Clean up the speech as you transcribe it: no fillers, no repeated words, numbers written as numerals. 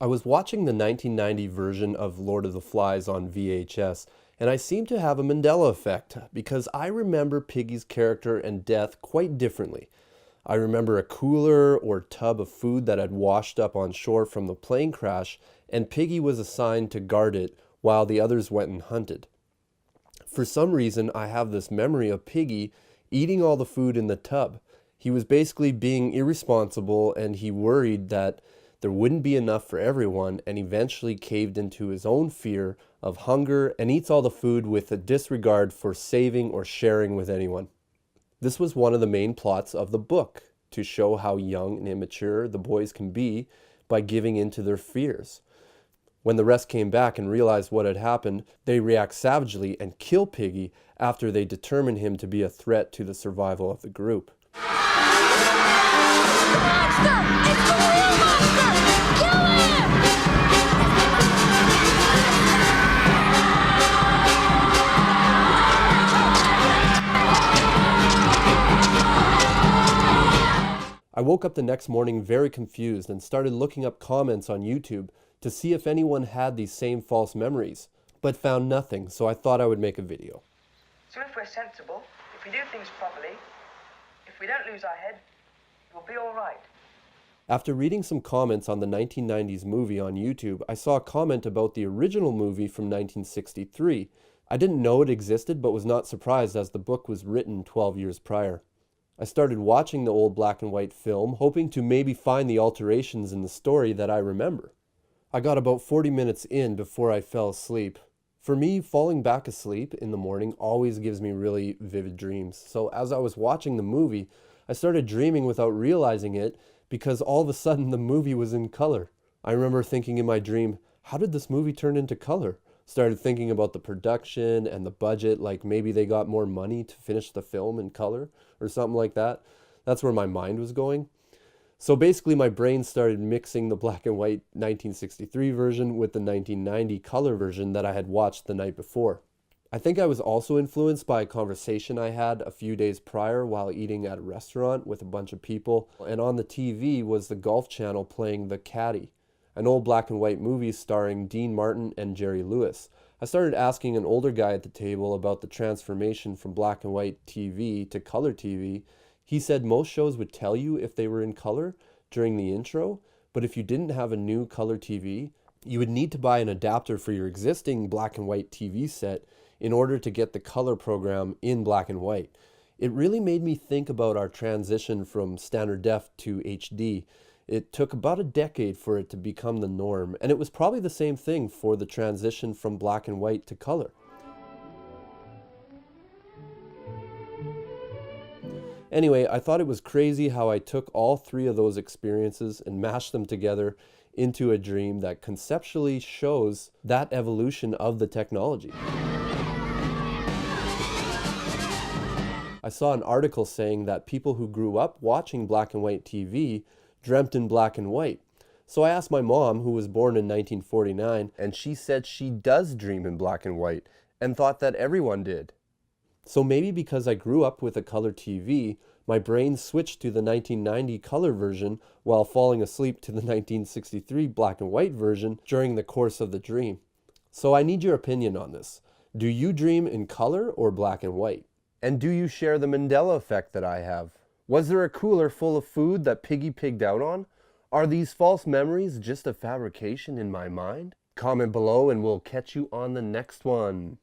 I was watching the 1990 version of Lord of the Flies on VHS, and I seemed to have a Mandela effect because I remember Piggy's character and death quite differently. I remember a cooler or tub of food that had washed up on shore from the plane crash, and Piggy was assigned to guard it while the others went and hunted. For some reason, I have this memory of Piggy eating all the food in the tub. He was basically being irresponsible, and he worried that there wouldn't be enough for everyone, and eventually caved into his own fear of hunger and eats all the food with a disregard for saving or sharing with anyone. This was one of the main plots of the book, to show how young and immature the boys can be by giving in to their fears. When the rest came back and realized what had happened, they react savagely and kill Piggy after they determine him to be a threat to the survival of the group. Monster! It's the real monster! Kill him! I woke up the next morning very confused and started looking up comments on YouTube to see if anyone had these same false memories, but found nothing, so I thought I would make a video. So if we're sensible, if we do things properly, if we don't lose our head, we'll be all right. After reading some comments on the 1990s movie on YouTube, I saw a comment about the original movie from 1963. I didn't know it existed, but was not surprised as the book was written 12 years prior. I started watching the old black and white film, hoping to maybe find the alterations in the story that I remember. I got about 40 minutes in before I fell asleep. For me, falling back asleep in the morning always gives me really vivid dreams. So as I was watching the movie, I started dreaming without realizing it because all of a sudden the movie was in color. I remember thinking in my dream, how did this movie turn into color? Started thinking about the production and the budget, like maybe they got more money to finish the film in color or something like that. That's where my mind was going. So basically my brain started mixing the black and white 1963 version with the 1990 color version that I had watched the night before. I think I was also influenced by a conversation I had a few days prior while eating at a restaurant with a bunch of people, and on the TV was the Golf Channel playing The Caddy, an old black and white movie starring Dean Martin and Jerry Lewis. I started asking an older guy at the table about the transformation from black and white TV to color TV. He said most shows would tell you if they were in color during the intro, but if you didn't have a new color TV, you would need to buy an adapter for your existing black and white TV set in order to get the color program in black and white. It really made me think about our transition from standard def to HD. It took about a decade for it to become the norm, and it was probably the same thing for the transition from black and white to color. Anyway, I thought it was crazy how I took all three of those experiences and mashed them together into a dream that conceptually shows that evolution of the technology. I saw an article saying that people who grew up watching black and white TV dreamt in black and white. So I asked my mom, who was born in 1949, and she said she does dream in black and white and thought that everyone did. So maybe because I grew up with a color TV, my brain switched to the 1990 color version while falling asleep to the 1963 black and white version during the course of the dream. So I need your opinion on this. Do you dream in color or black and white? And do you share the Mandela effect that I have? Was there a cooler full of food that Piggy pigged out on? Are these false memories just a fabrication in my mind? Comment below and we'll catch you on the next one.